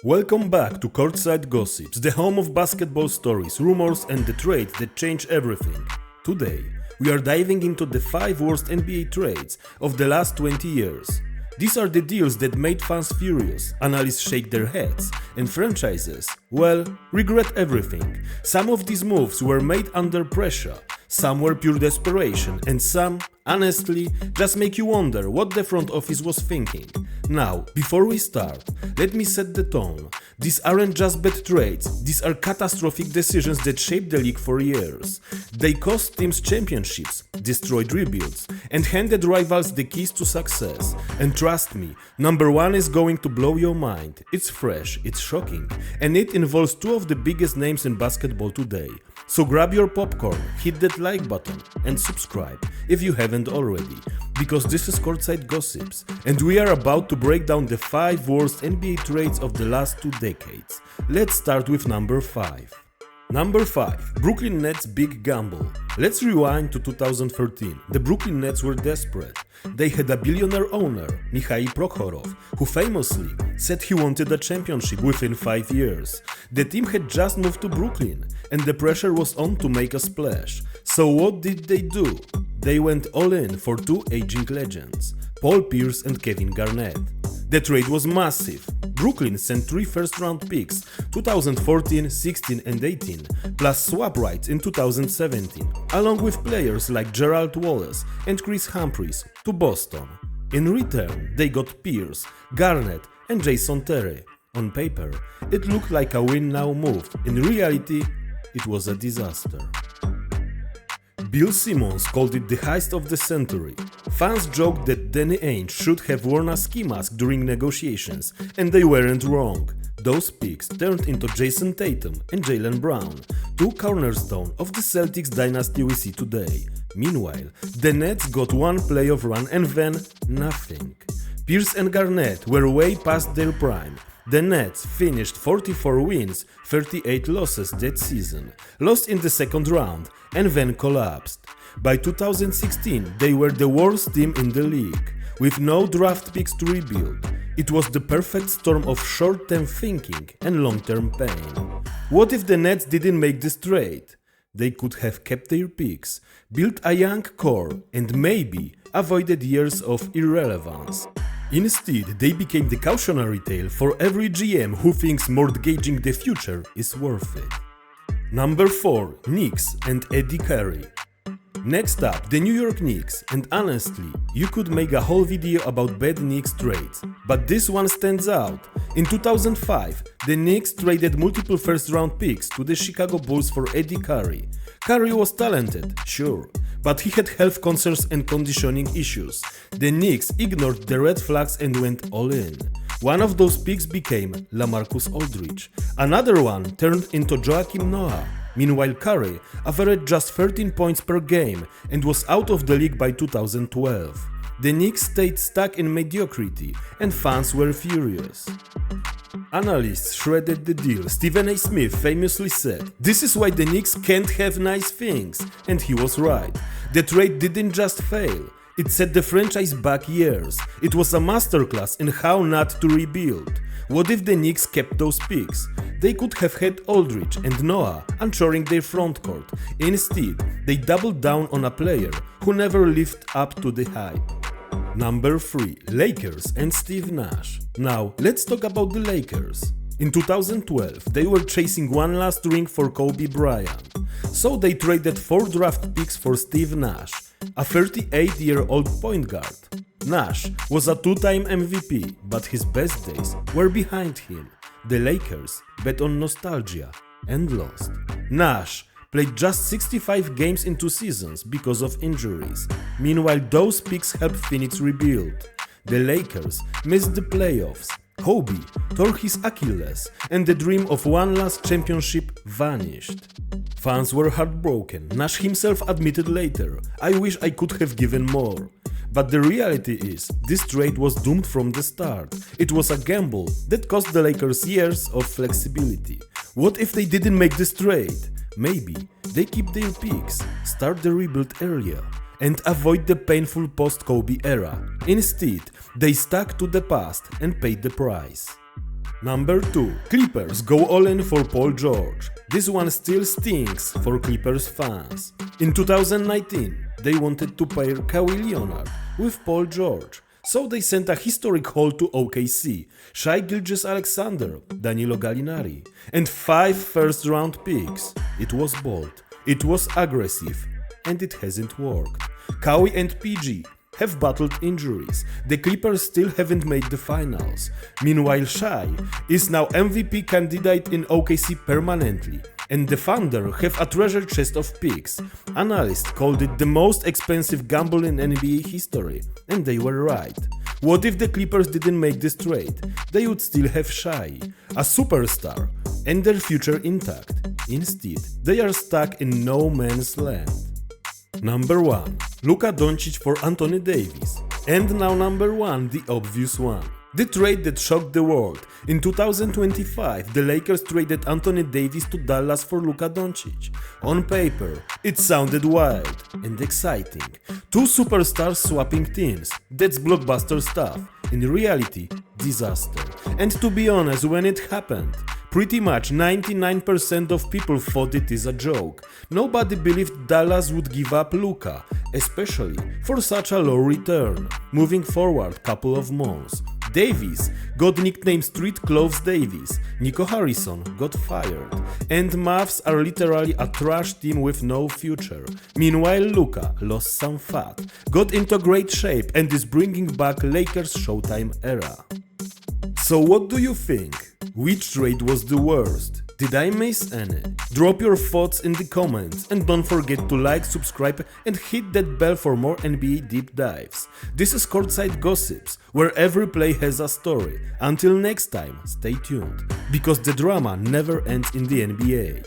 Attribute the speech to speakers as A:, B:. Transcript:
A: Welcome back to Courtside Gossips, the home of basketball stories, rumors and the trades that change everything. Today, we are diving into the 5 worst NBA trades of the last 20 years. These are the deals that made fans furious, analysts shake their heads, and franchises, well, regret everything. Some of these moves were made under pressure, some were pure desperation, and some, honestly, just make you wonder what the front office was thinking. Now, before we start, let me set the tone. These aren't just bad trades, these are catastrophic decisions that shaped the league for years. They cost teams championships, destroyed rebuilds, and handed rivals the keys to success. And trust me, number 1 is going to blow your mind. It's fresh, it's shocking, and it involves 2 of the biggest names in basketball today. So grab your popcorn, hit that like button, and subscribe if you haven't already, because this is Courtside Gossips, and we are about to break down the 5 worst NBA trades of the last 2 decades. Let's start with number 5. Number 5. Brooklyn Nets big gamble. Let's rewind to 2013. The Brooklyn Nets were desperate. They had a billionaire owner, Mikhail Prokhorov, who famously said he wanted a championship within 5 years. The team had just moved to Brooklyn, and the pressure was on to make a splash. So what did they do? They went all in for 2 aging legends, Paul Pierce and Kevin Garnett. The trade was massive. Brooklyn sent 3 first-round picks, 2014, 16 and 18, plus swap rights in 2017, along with players like Gerald Wallace and Chris Humphries, to Boston. In return, they got Pierce, Garnett and Jason Terry. On paper, it looked like a win-now move. In reality, it was a disaster. Bill Simmons called it the heist of the century. Fans joked that Danny Ainge should have worn a ski mask during negotiations, and they weren't wrong. Those picks turned into Jason Tatum and Jaylen Brown, 2 cornerstones of the Celtics dynasty we see today. Meanwhile, the Nets got 1 playoff run and then nothing. Pierce and Garnett were way past their prime. The Nets finished 44 wins, 38 losses that season, lost in the second round, and then collapsed. By 2016, they were the worst team in the league, with no draft picks to rebuild. It was the perfect storm of short-term thinking and long-term pain. What if the Nets didn't make this trade? They could have kept their picks, built a young core, and maybe avoided years of irrelevance. Instead, they became the cautionary tale for every GM who thinks mortgaging the future is worth it. Number 4. Knicks and Eddie Curry. Next up, the New York Knicks, and honestly, you could make a whole video about bad Knicks trades, but this one stands out. In 2005, the Knicks traded multiple first-round picks to the Chicago Bulls for Eddie Curry. Curry was talented, sure, but he had health concerns and conditioning issues. The Knicks ignored the red flags and went all in. One of those picks became LaMarcus Aldridge. Another one turned into Joakim Noah. Meanwhile, Curry averaged just 13 points per game and was out of the league by 2012. The Knicks stayed stuck in mediocrity and fans were furious. Analysts shredded the deal. Stephen A. Smith famously said, "This is why the Knicks can't have nice things," and he was right. The trade didn't just fail, it set the franchise back years. It was a masterclass in how not to rebuild. What if the Knicks kept those picks? They could have had Aldridge and Noah unshoring their frontcourt. Instead, they doubled down on a player who never lived up to the hype. Number 3. Lakers and Steve Nash. Now, let's talk about the Lakers. In 2012, they were chasing one last ring for Kobe Bryant. So they traded 4 draft picks for Steve Nash, a 38-year-old point guard. Nash was a 2-time MVP, but his best days were behind him. The Lakers bet on nostalgia and lost. Nash played just 65 games in 2 seasons because of injuries. Meanwhile, those picks helped Phoenix rebuild. The Lakers missed the playoffs. Kobe tore his Achilles, and the dream of one last championship vanished. Fans were heartbroken. Nash himself admitted later, "I wish I could have given more." But the reality is, this trade was doomed from the start. It was a gamble that cost the Lakers years of flexibility. What if they didn't make this trade? Maybe they keep their picks, start the rebuild earlier, and avoid the painful post-Kobe era. Instead, they stuck to the past and paid the price. Number 2. Clippers go all in for Paul George. This one still stings for Clippers fans. In 2019, they wanted to pair Kawhi Leonard with Paul George, so they sent a historic haul to OKC, Shai Gilgeous-Alexander, Danilo Gallinari, and 5 first-round picks. It was bold, it was aggressive, and it hasn't worked. Kawhi and PG have battled injuries. The Clippers still haven't made the finals. Meanwhile, Shai is now MVP candidate in OKC permanently, and the Thunder have a treasure chest of picks. Analysts called it the most expensive gamble in NBA history, and they were right. What if the Clippers didn't make this trade? They would still have Shai, a superstar, and their future intact. Instead, they are stuck in no man's land. Number 1. Luka Dončić for Anthony Davis. And now number 1, the obvious one. The trade that shocked the world. In 2025, the Lakers traded Anthony Davis to Dallas for Luka Dončić. On paper, it sounded wild and exciting. 2 superstars swapping teams. That's blockbuster stuff. In reality, disaster. And to be honest, when it happened, pretty much 99% of people thought it is a joke. Nobody believed Dallas would give up Luka, especially for such a low return. Moving forward couple of months, Davis got nicknamed Street Clothes Davis, Nico Harrison got fired, and Mavs are literally a trash team with no future. Meanwhile, Luka lost some fat, got into great shape, and is bringing back Lakers Showtime era. So what do you think? Which trade was the worst? Did I miss any? Drop your thoughts in the comments and don't forget to like, subscribe and hit that bell for more NBA deep dives. This is Courtside Gossips, where every play has a story. Until next time, stay tuned, because the drama never ends in the NBA.